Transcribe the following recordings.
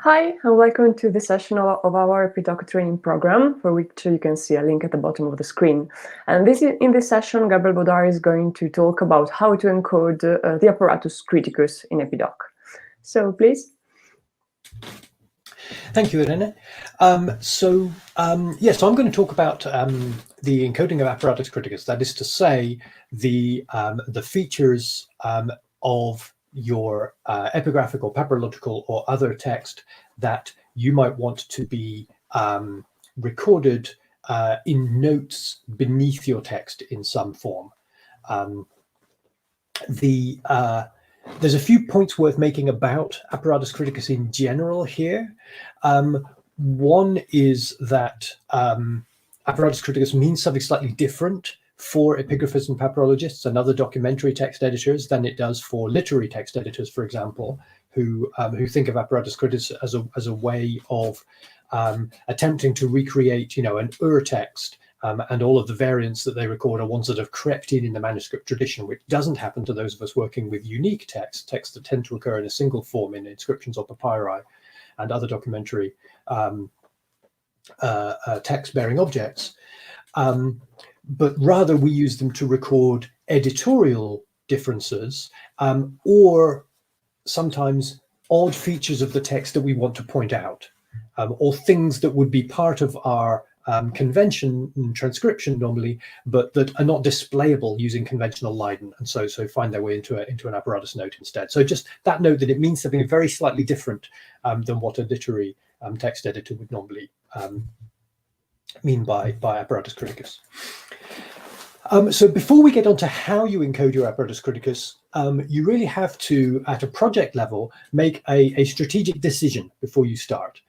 Hi, and welcome to the session of our EpiDoc training program, for which you can see a link at the bottom of the screen. And in this session, Gabriel Bodar is going to talk about how to encode the Apparatus Criticus in EpiDoc. So please. Thank you, Irene. So I'm going to talk about the encoding of Apparatus Criticus. That is to say, the features of your epigraphical, papyrological, or other text that you might want to be recorded in notes beneath your text in some form. There's a few points worth making about Apparatus Criticus in general here. One is that Apparatus Criticus means something slightly different for epigraphers and papyrologists and other documentary text editors than it does for literary text editors, for example, who think of Apparatus Criticus as a way of attempting to recreate, an urtext. And all of the variants that they record are ones that have crept in the manuscript tradition, which doesn't happen to those of us working with unique texts that tend to occur in a single form in inscriptions or papyri and other documentary text-bearing objects. But rather we use them to record editorial differences or sometimes odd features of the text that we want to point out, or things that would be part of our convention and transcription normally, but that are not displayable using conventional Leiden, and so find their way into an apparatus note instead. So just that note that it means something very slightly different than what a literary text editor would normally mean by Apparatus Criticus. So before we get on to how you encode your Apparatus Criticus, you really have to, at a project level, make a strategic decision before you start.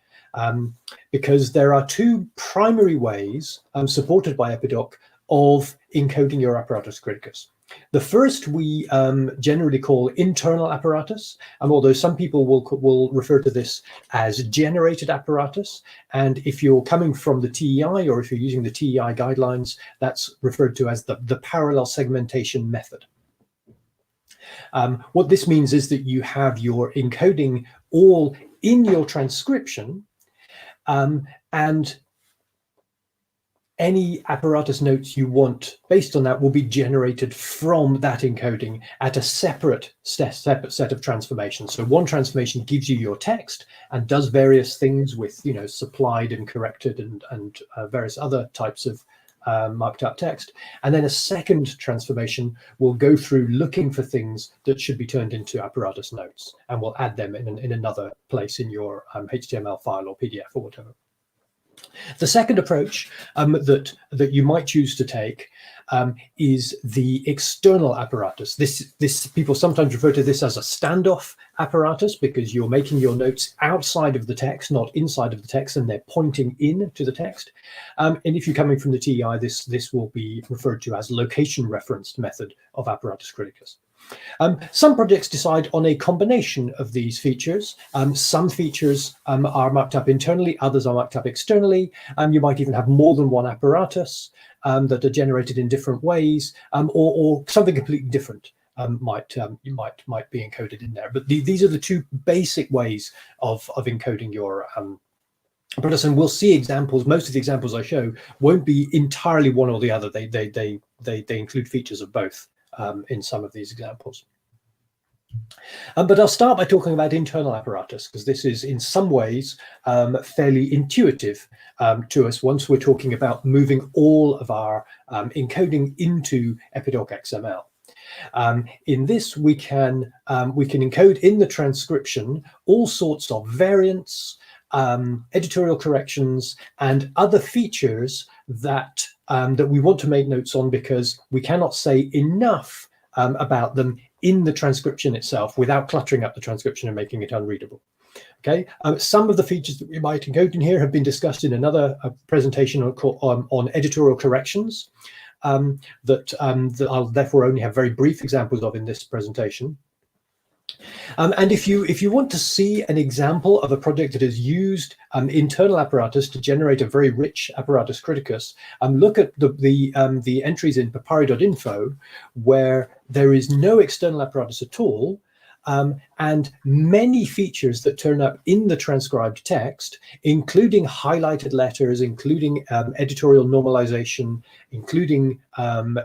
Because there are two primary ways supported by EpiDoc of encoding your Apparatus Criticus. The first we generally call internal apparatus, although some people will refer to this as generated apparatus. And if you're coming from the TEI or if you're using the TEI guidelines, that's referred to as the parallel segmentation method. What this means is that you have your encoding all in your transcription, and any apparatus notes you want based on that will be generated from that encoding at a separate set of transformations. So one transformation gives you your text and does various things with, supplied and corrected and various other types of marked up text. And then a second transformation will go through looking for things that should be turned into apparatus notes, and will add them in another place in your HTML file or PDF or whatever. The second approach that you might choose to take is the external apparatus. This people sometimes refer to this as a standoff apparatus because you're making your notes outside of the text, not inside of the text, and they're pointing in to the text. And if you're coming from the TEI, this will be referred to as location referenced method of Apparatus Criticus. Some projects decide on a combination of these features. Some features are marked up internally, others are marked up externally. You might even have more than one apparatus that are generated in different ways, or something completely different might be encoded in there. But these are the two basic ways of encoding your apparatus, and we'll see examples. Most of the examples I show won't be entirely one or the other. They include features of both. In some of these examples. But I'll start by talking about internal apparatus, because this is in some ways fairly intuitive to us once we're talking about moving all of our encoding into EpiDoc XML. In this, we can encode in the transcription all sorts of variants, editorial corrections, and other features that we want to make notes on because we cannot say enough about them in the transcription itself without cluttering up the transcription and making it unreadable. Okay, some of the features that we might encode in here have been discussed in another presentation on editorial corrections that I'll therefore only have very brief examples of in this presentation. And if you want to see an example of a project that has used internal apparatus to generate a very rich Apparatus Criticus, look at the entries in papyri.info where there is no external apparatus at all, and many features that turn up in the transcribed text, including highlighted letters, including editorial normalization, including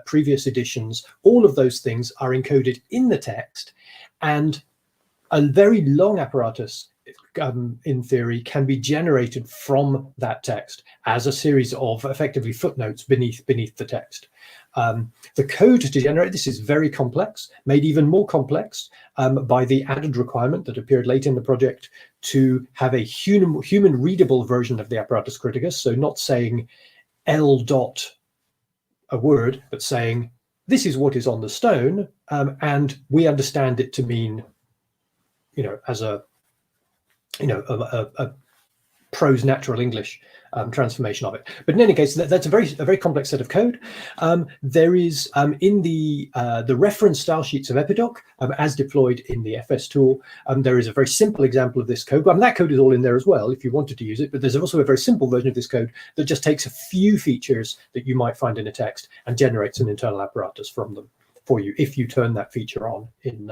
previous editions, all of those things are encoded in the text, and a very long apparatus, in theory, can be generated from that text as a series of effectively footnotes beneath the text. The code to generate this is very complex, made even more complex by the added requirement that appeared late in the project to have a human readable version of the Apparatus Criticus. So not saying L dot a word, but saying this is what is on the stone, and we understand it to mean, as a prose natural English transformation of it. But in any case, that's a very complex set of code. There is in the reference style sheets of EpiDoc, as deployed in the FS tool, there is a very simple example of this code. That code is all in there as well if you wanted to use it, but there's also a very simple version of this code that just takes a few features that you might find in a text and generates an internal apparatus from them for you if you turn that feature on in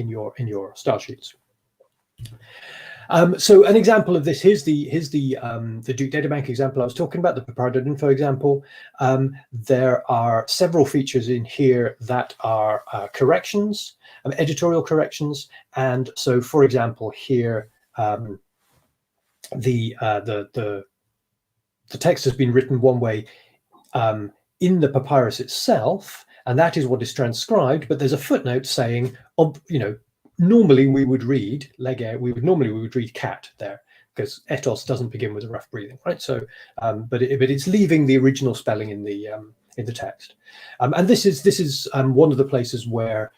your style sheets. So an example of this, here's the Duke Databank example I was talking about, the prepared info example. There are several features in here that are corrections, editorial corrections, and so, for example, here the text has been written one way in the papyrus itself, and that is what is transcribed. But there's a footnote saying, normally we would read we would read cat there, because ethos doesn't begin with a rough breathing, right? So, but it's leaving the original spelling in the text, and this is one of the places where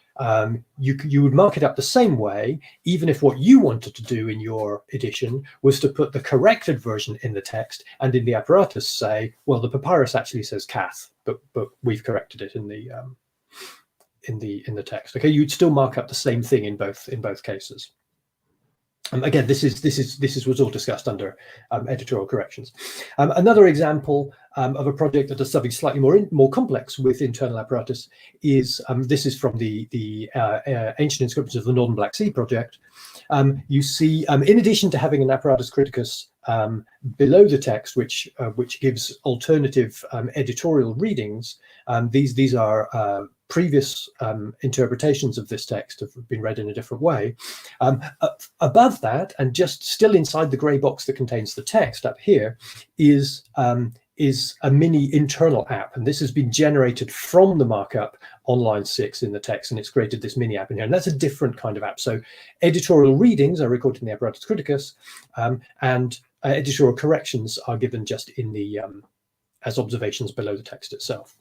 you would mark it up the same way, even if what you wanted to do in your edition was to put the corrected version in the text, and in the apparatus say, well, the papyrus actually says cath, but we've corrected it in the text. Okay, you'd still mark up the same thing in both cases. Again, this was all discussed under editorial corrections. Another example of a project that does something slightly more complex with internal apparatus is this is from the Ancient Inscriptions of the Northern Black Sea project. You see, in addition to having an Apparatus Criticus below the text, which gives alternative editorial readings, these are previous interpretations of this text have been read in a different way. Above that, and just still inside the grey box that contains the text up here, is a mini internal app, and this has been generated from the markup on line 6 in the text, and it's created this mini app in here, and that's a different kind of app. So editorial readings are recorded in the Apparatus Criticus, and editorial corrections are given just in the as observations below the text itself.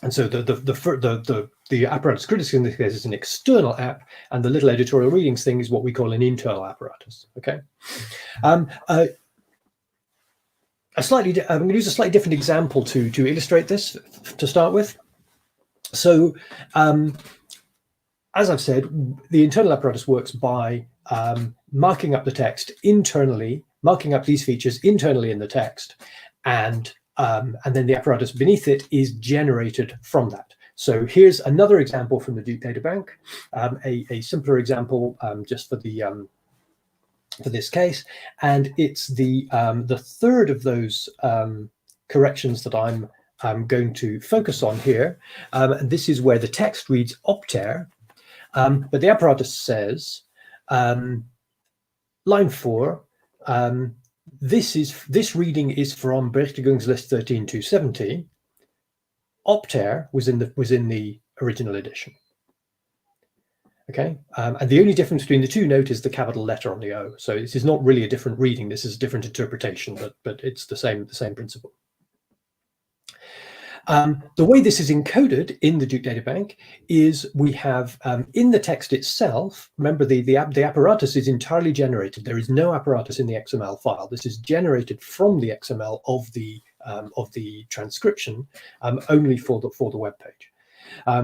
And so the Apparatus Criticus in this case is an external app, and the little editorial readings thing is what we call an internal apparatus. Okay, I'm going to use a slightly different example to illustrate this to start with. So, as I've said, the internal apparatus works by marking up the text internally, marking up these features internally in the text, and then the apparatus beneath it is generated from that. So here's another example from the Duke Databank, a simpler example just for this case, and it's the third of those corrections that I'm going to focus on here. This is where the text reads opter, but the apparatus says line 4. This reading is from Berechtigungslist 13-270. Opter was in the original edition. Okay, and the only difference between the two, note, is the capital letter on the O. So this is not really a different reading. This is a different interpretation, but it's the same principle. The way this is encoded in the Duke Databank is we have in the text itself, remember the apparatus is entirely generated. There is no apparatus in the XML file. This is generated from the XML of the transcription only for the web page.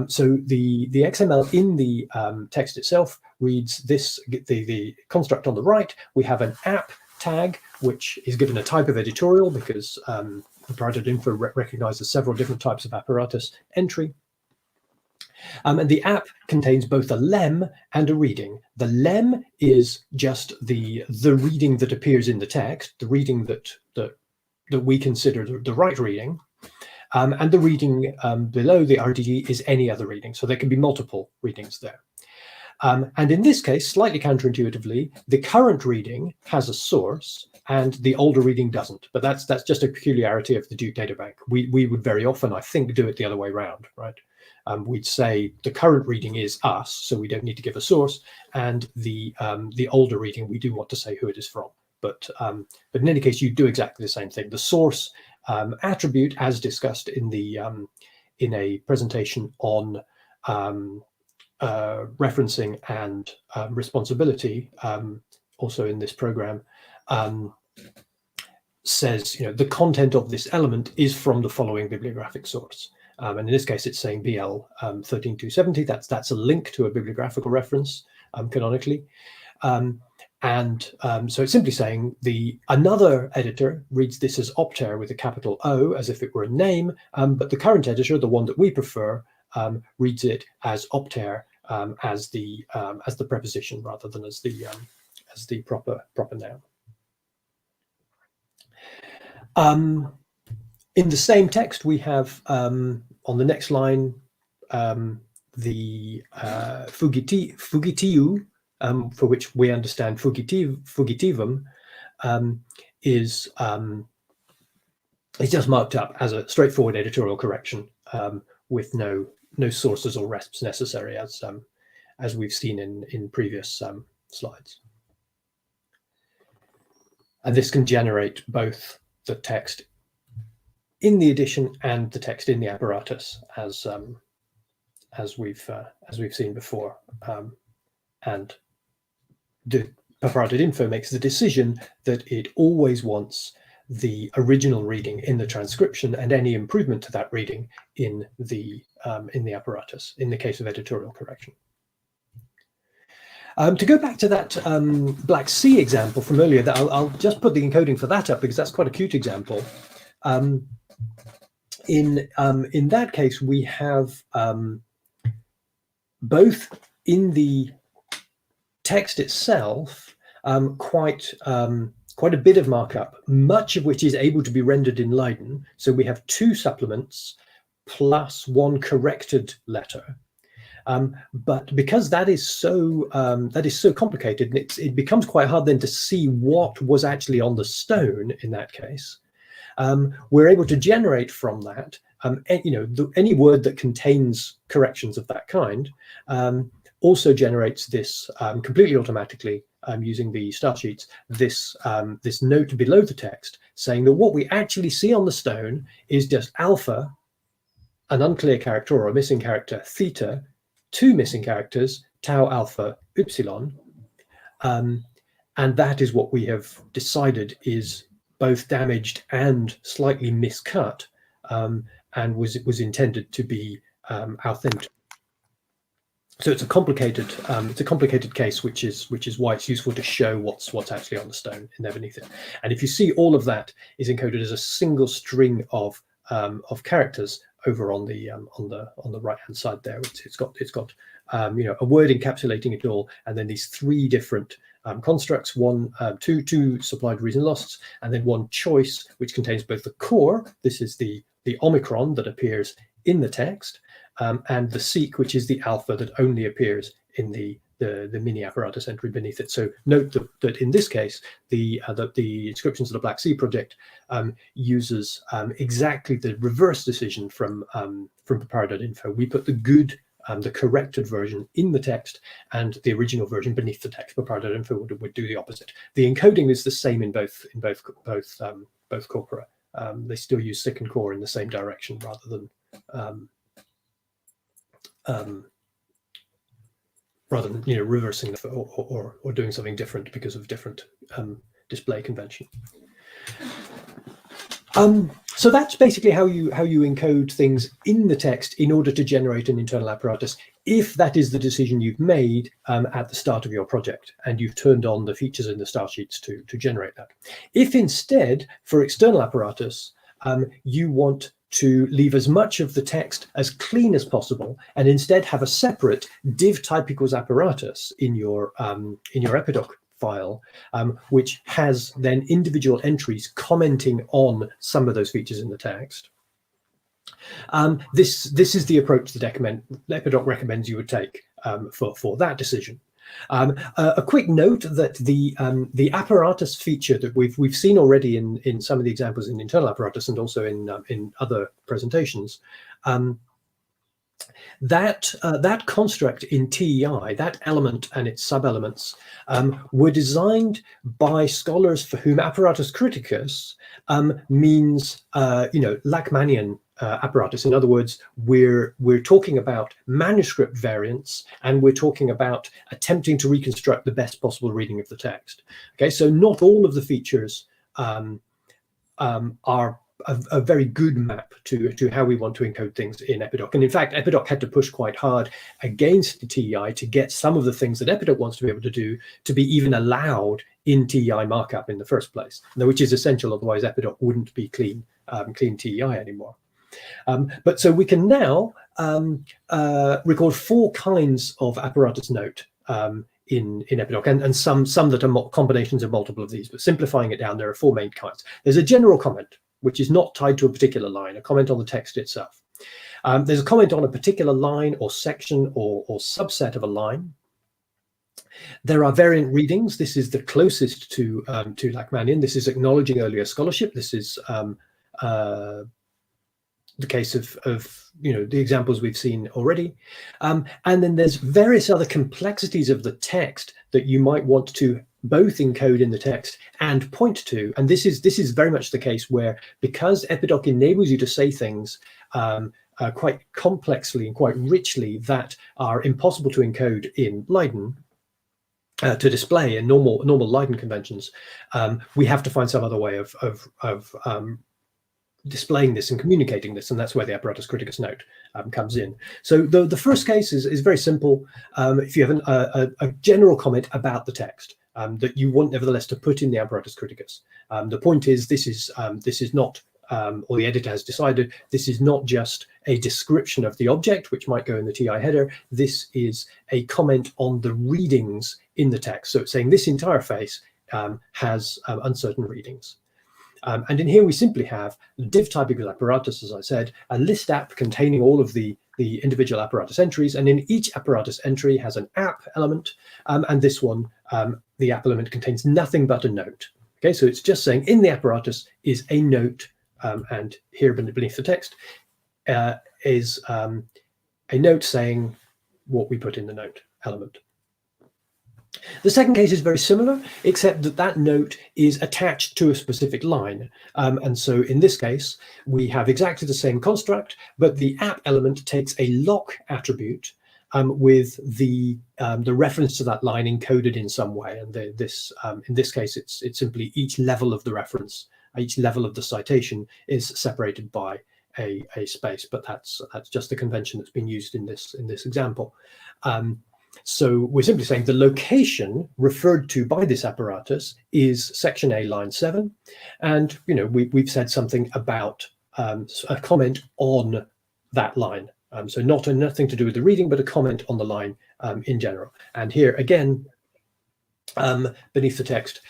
So the XML in the text itself reads this, the construct on the right. We have an app tag, which is given a type of editorial because Apparatus Info recognizes several different types of apparatus entry. And the app contains both a lem and a reading. The lem is just the reading that appears in the text, the reading that we consider the right reading. And the reading below the RDG is any other reading. So there can be multiple readings there. And in this case, slightly counterintuitively, the current reading has a source and the older reading doesn't. But that's just a peculiarity of the Duke databank. We would very often, I think, do it the other way around, right? We'd say the current reading is us, so we don't need to give a source, and the older reading, we do want to say who it is from. But in any case, you do exactly the same thing. The source attribute, as discussed in the in a presentation on referencing and responsibility, also in this program, says, the content of this element is from the following bibliographic source. And in this case, it's saying BL 13270. That's a link to a bibliographical reference canonically. So it's simply saying another editor reads this as opter with a capital O, as if it were a name, but the current editor, the one that we prefer, reads it as opter as the preposition rather than as the proper noun. In the same text, we have on the next line the fugitiu, for which we understand fugitivum, is just marked up as a straightforward editorial correction with no sources or resps necessary, as we've seen in previous slides. And this can generate both the text in the edition and the text in the apparatus, as we've seen before. And the Apparatus info makes the decision that it always wants the original reading in the transcription and any improvement to that reading in the apparatus, in the case of editorial correction. To go back to that Black Sea example from earlier, I'll just put the encoding for that up because that's quite a cute example. In that case, we have both in the text itself quite a bit of markup, much of which is able to be rendered in Leiden. So we have 2 supplements plus 1 corrected letter. But because that is so complicated, it becomes quite hard then to see what was actually on the stone in that case. We're able to generate from that, any word that contains corrections of that kind also generates this completely automatically using the style sheets, this note below the text saying that what we actually see on the stone is just alpha, an unclear character or a missing character, theta, 2 missing characters, tau, alpha, upsilon. And that is what we have decided is both damaged and slightly miscut, and was intended to be authentic. So it's a complicated case, which is why it's useful to show what's actually on the stone in there beneath it. And if you see, all of that is encoded as a single string of characters over on the right hand side there. It's got a word encapsulating it all, and then these 3 different constructs, two supplied reason losts, and then 1 choice, which contains both the core. This is the omicron that appears in the text, and the seek, which is the alpha that only appears in the mini apparatus entry beneath it. So note that in this case, the inscriptions of the Black Sea project uses exactly the reverse decision from Apparatus.info. We put the corrected version in the text and the original version beneath the text. Apparatus.info would do the opposite. The encoding is the same in both corpora. They still use sick and core in the same direction rather than reversing or doing something different because of different display convention. So that's basically how you encode things in the text in order to generate an internal apparatus, if that is the decision you've made at the start of your project and you've turned on the features in the style sheets to generate that. If instead, for external apparatus, you want to leave as much of the text as clean as possible, and instead have a separate div type equals apparatus in your EpiDoc file, which has then individual entries commenting on some of those features in the text. This is the approach that EpiDoc recommends you would take for that decision. A quick note that the apparatus feature that we've seen already in some of the examples in internal apparatus and also in other presentations, that construct in TEI, that element and its sub-elements, were designed by scholars for whom Apparatus Criticus means Lachmanian apparatus. In other words, we're talking about manuscript variants, and we're talking about attempting to reconstruct the best possible reading of the text. Okay, so not all of the features are a very good map to how we want to encode things in EpiDoc. And in fact, EpiDoc had to push quite hard against the TEI to get some of the things that EpiDoc wants to be able to do to be even allowed in TEI markup in the first place, which is essential, otherwise EpiDoc wouldn't be clean TEI anymore. But so we can now record 4 kinds of apparatus note in EpiDoc, and some that are combinations of multiple of these, but simplifying it down, there are 4 main kinds. There's a general comment, which is not tied to a particular line, a comment on the text itself. There's a comment on a particular line or section or subset of a line. There are variant readings. This is the closest to Lachmanian. This is acknowledging earlier scholarship. This is the case of the examples we've seen already. And then there's various other complexities of the text that you might want to both encode in the text and point to. And this is very much the case where, because EpiDoc enables you to say things quite complexly and quite richly that are impossible to encode in Leiden, to display in normal Leiden conventions, we have to find some other way of displaying this and communicating this, and that's where the Apparatus Criticus note comes in. So the first case is very simple. If you have a general comment about the text that you want nevertheless to put in the Apparatus Criticus, the point is this is not, or the editor has decided, this is not just a description of the object which might go in the TI header. This is a comment on the readings in the text. So it's saying this entire face has uncertain readings. And in here we simply have div type equals apparatus, as I said, a list app containing all of the individual apparatus entries, and in each apparatus entry has an app element, and this one, the app element contains nothing but a note. Okay, so it's just saying in the apparatus is a note, and here beneath the text is a note saying what we put in the note element. The second case is very similar, except that note is attached to a specific line. And so in this case, we have exactly the same construct, but the app element takes a lock attribute with the reference to that line encoded in some way. And in this case, it's simply each level of the reference, each level of the citation is separated by a space, but that's just the convention that's been used in this example. So we're simply saying the location referred to by this apparatus is section A, line 7. And, we've said something about a comment on that line. So nothing to do with the reading, but a comment on the line in general. And here again, beneath the text,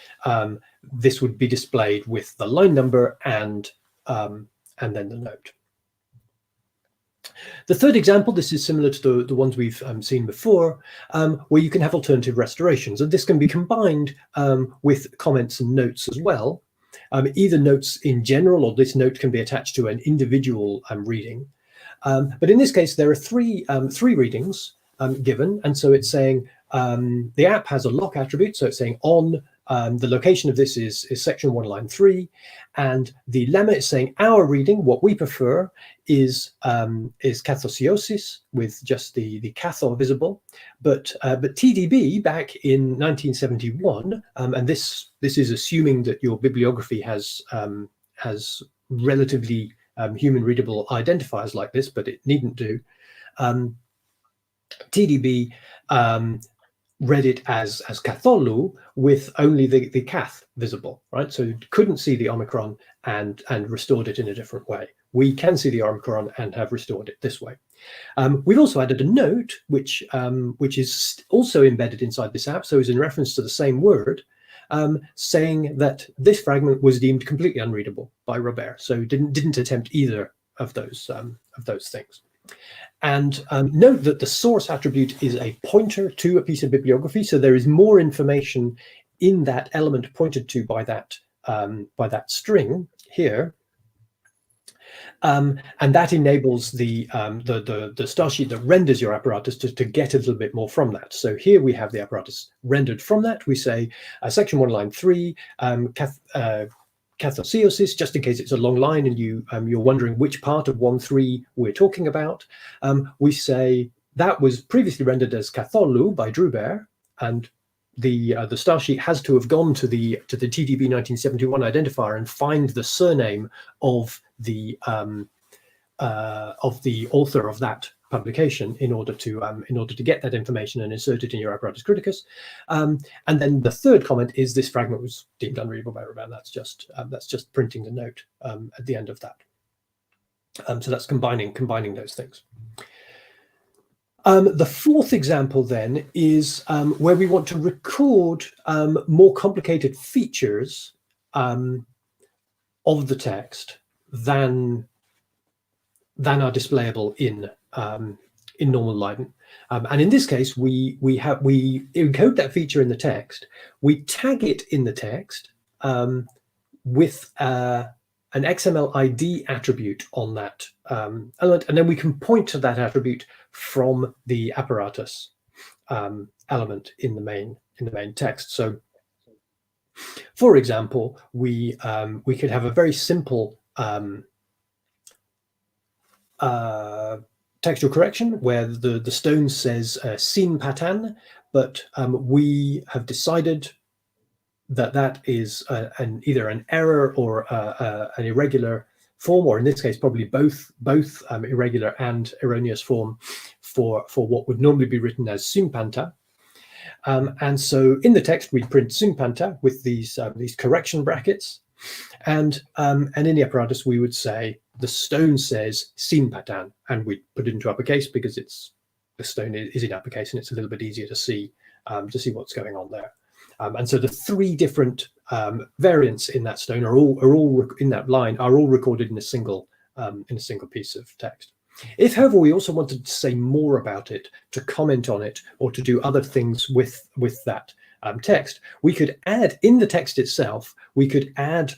this would be displayed with the line number and then the note. The third example, this is similar to the ones we've seen before, where you can have alternative restorations, and this can be combined with comments and notes as well, either notes in general, or this note can be attached to an individual reading. But in this case, there are three readings given, and so it's saying the app has a lock attribute, so it's saying on the location of this is section 1, line 3, and the lemma is saying our reading, what we prefer, is kathosiosis with just the katho visible, but TDB back in 1971, and this is assuming that your bibliography has relatively human readable identifiers like this, but it needn't do. TDB read it as katholu with only the kath visible, right? So it couldn't see the Omicron and restored it in a different way, we can see the armcoron and have restored it this way. We've also added a note, which is also embedded inside this app, so is in reference to the same word, saying that this fragment was deemed completely unreadable by Robert, so didn't attempt either of those things. And note that the source attribute is a pointer to a piece of bibliography, so there is more information in that element pointed to by that string here. And that enables the style sheet that renders your apparatus to get a little bit more from that. So here we have the apparatus rendered from that. We say section 1, line 3, cathosiosis, just in case it's a long line and you're wondering which part of 1.3 we're talking about. We say that was previously rendered as catholu by Drubert, and the style sheet has to have gone to the TDB 1971 identifier and find the surname of the author of that publication in order to get that information and insert it in your Apparatus Criticus. And then the third comment is this fragment was deemed unreadable by Robert. That's just printing the note at the end of that. So that's combining those things. The fourth example then is where we want to record more complicated features of the text than are displayable in normal Leiden. And in this case, we encode that feature in the text. We tag it in the text with an XML ID attribute on that element, and then we can point to that attribute from the apparatus element in the main text. So, for example, we could have a very simple textual correction where the stone says sin patan, but we have decided that is either an error or an irregular form, or in this case probably both irregular and erroneous form for what would normally be written as sympanta. And so in the text we print sympanta with these correction brackets, and in the apparatus we would say the stone says sympatan, and we put it into uppercase because the stone is in uppercase and it's a little bit easier to see what's going on there. And so the three different variants in that stone are all in that line are all recorded in a single piece of text. If, however, we also wanted to say more about it, to comment on it, or to do other things with that text, we could add in the text itself. We could add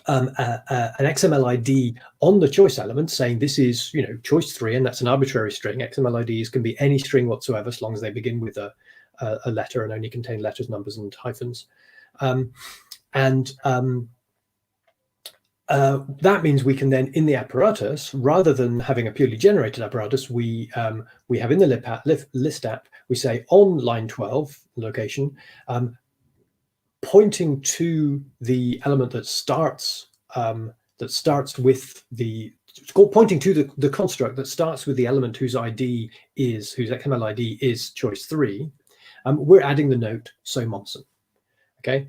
an XML ID on the choice element saying this is choice 3, and that's an arbitrary string. XML IDs can be any string whatsoever as long as they begin with a letter and only contain letters, numbers, and hyphens. That means we can then, in the apparatus, rather than having a purely generated apparatus, we have in the list app, we say on line 12 location, pointing to the element that starts with pointing to the construct that starts with the element whose XML ID is choice 3. We're adding the note so Monson. Okay,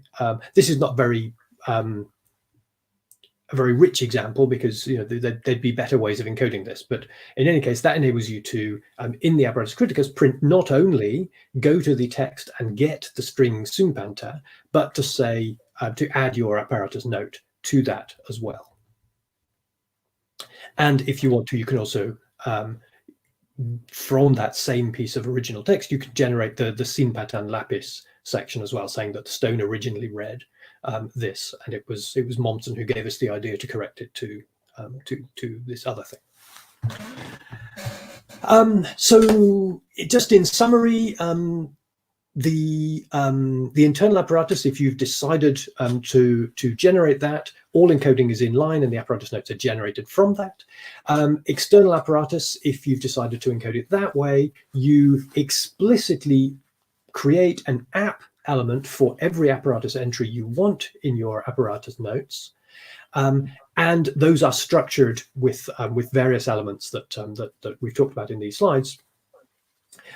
this is not a very rich example because there'd be better ways of encoding this, but in any case that enables you to in the Apparatus Criticus print not only go to the text and get the string sympanta, but to say to add your apparatus note to that as well. And if you want to, you can also from that same piece of original text, you could generate the sympatan lapis section as well, saying that the stone originally read this, and it was Mommsen who gave us the idea to correct it to this other thing. So just in summary, the internal apparatus, if you've decided to generate that, all encoding is in line and the apparatus notes are generated from that. External apparatus, if you've decided to encode it that way, you explicitly create an app element for every apparatus entry you want in your apparatus notes, and those are structured with various elements that we've talked about in these slides,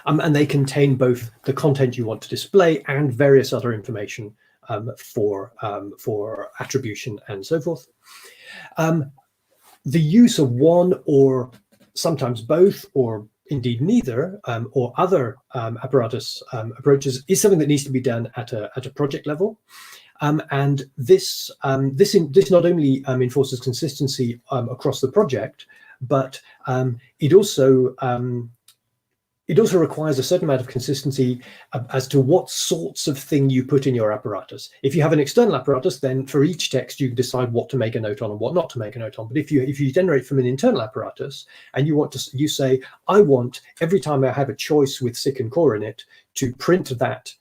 and they contain both the content you want to display and various other information for attribution and so forth. the use of one or sometimes both, or indeed neither, or other apparatus approaches is something that needs to be done at a project level. And this not only enforces consistency across the project, but it also requires a certain amount of consistency as to what sorts of thing you put in your apparatus. If you have an external apparatus, then for each text you can decide what to make a note on and what not to make a note on. But if you generate from an internal apparatus and you say, I want every time I have a choice with sic and core in it to print that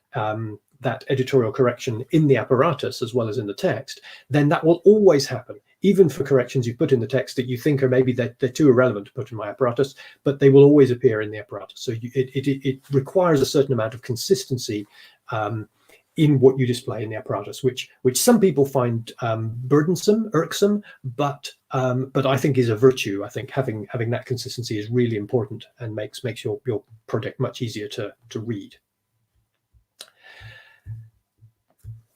editorial correction in the apparatus as well as in the text, then that will always happen, even for corrections you put in the text that you think are maybe they're too irrelevant to put in my apparatus, but they will always appear in the apparatus. So it requires a certain amount of consistency in what you display in the apparatus, which some people find burdensome, irksome, but I think is a virtue. I think having that consistency is really important and makes your project much easier to read.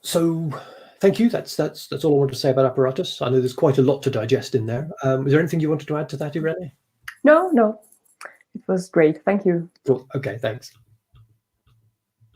So thank you. That's all I want to say about apparatus. I know there's quite a lot to digest in there. Is there anything you wanted to add to that, Irene? No, it was great. Thank you. Cool. Okay, thanks.